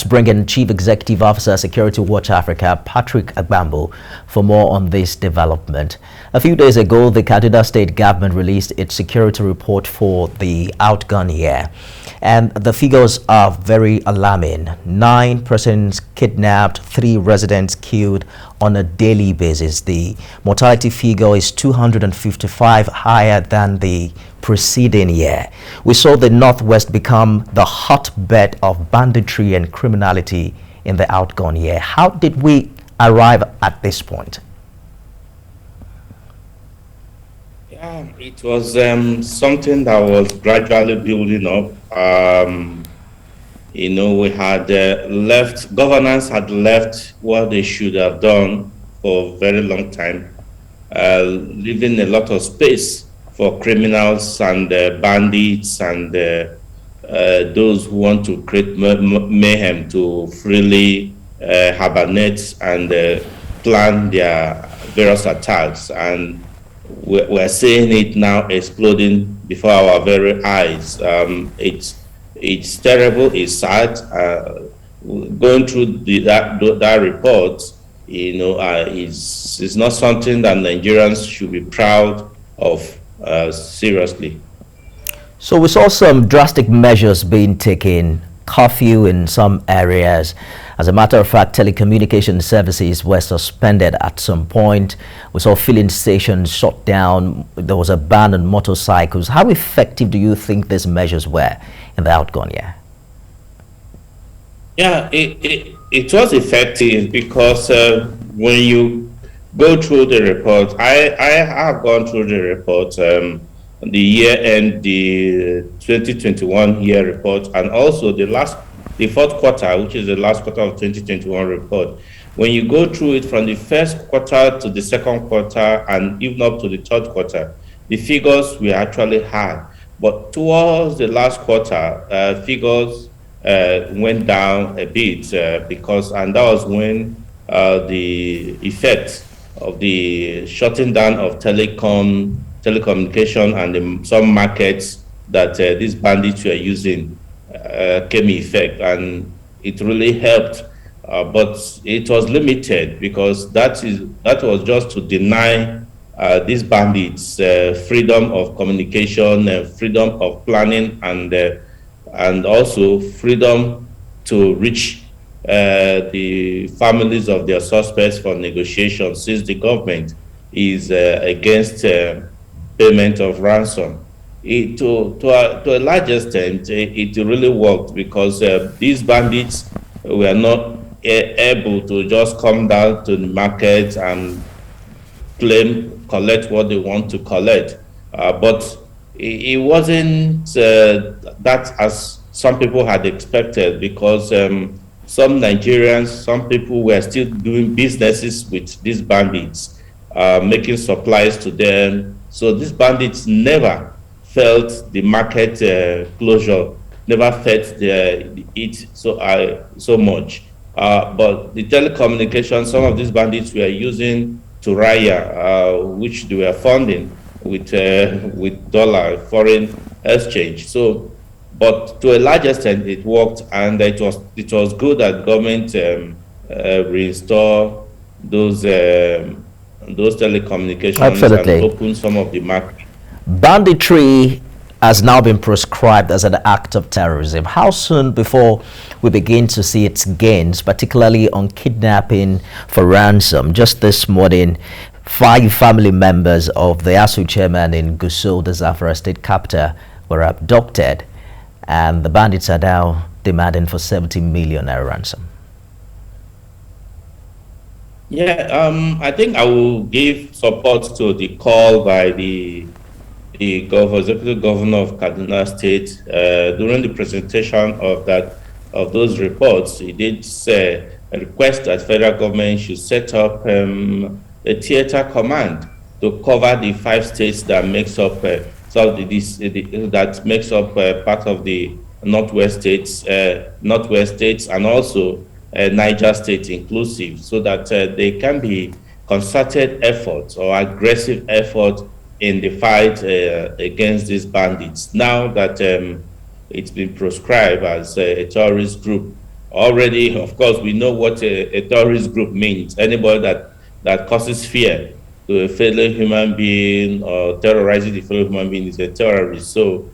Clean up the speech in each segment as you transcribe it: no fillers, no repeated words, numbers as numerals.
bring in Chief Executive Officer, Security Watch Africa, Patrick Agbambu, for more on this development. A few days ago, the Kaduna state government released its security report for the outgone year. And the figures are very alarming. 9 persons kidnapped, 3 residents killed on a daily basis. The mortality figure is 255 higher than the preceding year. We saw the Northwest become the hotbed of banditry and criminality in the outgone year. How did we arrive at this point? Yeah, it was something that was gradually building up. We had governance had left what they should have done for a very long time, leaving a lot of space for criminals and bandits and those who want to create mayhem to freely hibernate and plan their various attacks. And we're seeing it now exploding before our very eyes. It's terrible. It's sad. Going through that report, is not something that Nigerians should be proud of. Seriously. So we saw some drastic measures being taken, curfew in some areas. As a matter of fact, telecommunication services were suspended at some point. We saw filling stations shut down. There was a ban on motorcycles. How effective do you think these measures were in the outgone year? Yeah, it was effective because when you go through the report, I have gone through the report, the year end, the 2021 year report, and also the fourth quarter, which is the last quarter of 2021 report. When you go through it from the first quarter to the second quarter and even up to the third quarter, the figures we actually had. But towards the last quarter, figures went down a bit and that was when the effect of the shutting down of telecommunication and some markets that these bandits were using came in effect, and it really helped, but it was limited because that was just to deny these bandits freedom of communication, freedom of planning, and also freedom to reach the families of their suspects for negotiation, since the government is against payment of ransom. To a large extent, it really worked because these bandits were not able to just come down to the market and collect what they want to collect. But it wasn't that as some people had expected, because some Nigerians, some people were still doing businesses with these bandits, making supplies to them. So these bandits never felt the market closure, never felt it so much. But the telecommunications, some of these bandits were using Turaya, which they were funding with dollar foreign exchange. So, but to a large extent, it worked, and it was good that government restore those telecommunications. Absolutely. And open some of the market. Banditry has now been proscribed as an act of terrorism. How soon before we begin to see its gains, particularly on kidnapping for ransom? Just this morning, 5 family members of the ASU chairman in Gusau, the Zamfara state capital, were abducted, and the bandits are now demanding for 70 million naira ransom. Yeah, I think I will give support to the call by the executive governor of Kaduna State during the presentation of those reports. He did say a request that federal government should set up a theater command to cover the 5 states that makes up part of the Northwest states, and also Niger State inclusive, so that they can be concerted efforts or aggressive effort in the fight against these bandits. Now that it's been proscribed as a terrorist group already, of course, we know what a terrorist group means. Anybody that causes fear to a fellow human being or terrorizing the fellow human being is a terrorist. So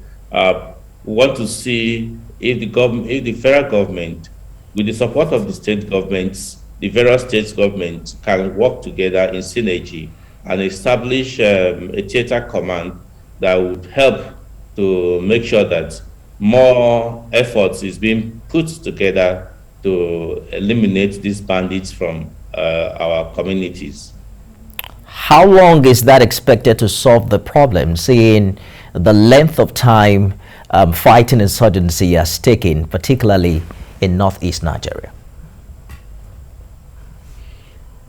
we want to see if the government, if the federal government, with the support of the state governments, the various state governments can work together in synergy and establish a theater command that would help to make sure that more efforts is being put together to eliminate these bandits from our communities. How long is that expected to solve the problem, seeing the length of time fighting insurgency has taken, particularly in northeast Nigeria?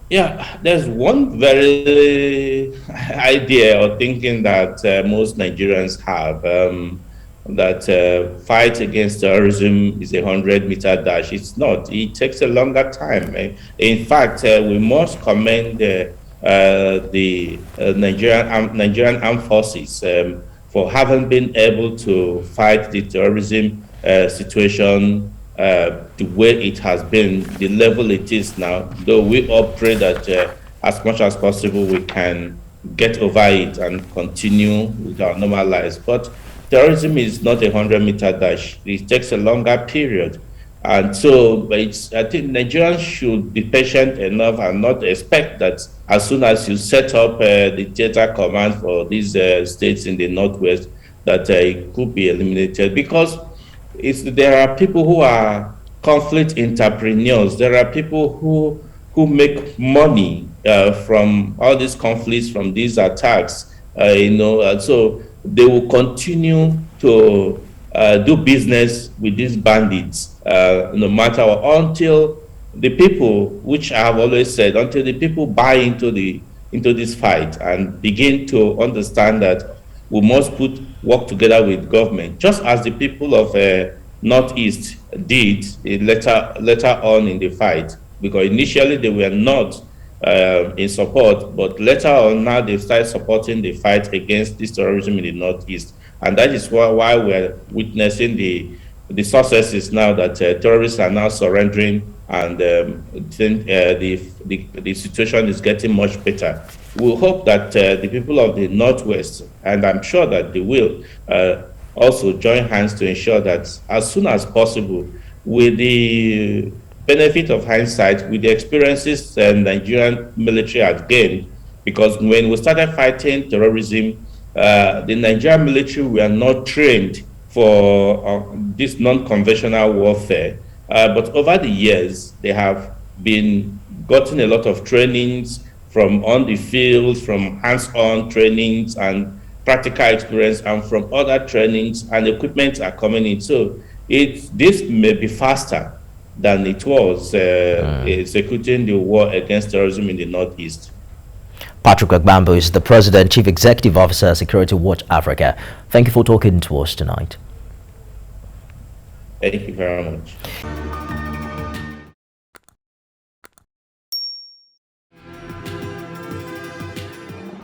Yeah, there's one very idea or thinking that most Nigerians have, that fight against terrorism is a 100-meter dash. It's not. It takes a longer time. In fact, we must commend the Nigerian armed forces for having been able to fight the terrorism situation the way it has been, the level it is now. Though we all pray that as much as possible we can get over it and continue with our normal lives. But terrorism is not a 100-meter dash. It takes a longer period. And so I think Nigerians should be patient enough and not expect that as soon as you set up the theater command for these states in the Northwest, that it could be eliminated. Because there are people who are conflict entrepreneurs. There are people who make money from all these conflicts, from these attacks, and so they will continue to do business with these bandits, no matter what, until the people, which I have always said, until the people buy into this fight and begin to understand that we must work together with government, just as the people of Northeast did later on in the fight, because initially they were not in support, but later on now they've started supporting the fight against this terrorism in the Northeast. And that is why we're witnessing the successes now that terrorists are now surrendering, and the situation is getting much better. We hope that the people of the Northwest, and I'm sure that they will, also join hands to ensure that as soon as possible, with the benefit of hindsight, with the experiences the Nigerian military had gained, because when we started fighting terrorism, the Nigerian military were not trained for this non-conventional warfare, but over the years, they have been gotten a lot of trainings from on the field, from hands-on trainings and practical experience, and from other trainings, and equipment are coming in. So this may be faster than it was executing the war against terrorism in the Northeast. Patrick Agbambu is the President, Chief Executive Officer, Security Watch Africa. Thank you for talking to us tonight. Thank you very much.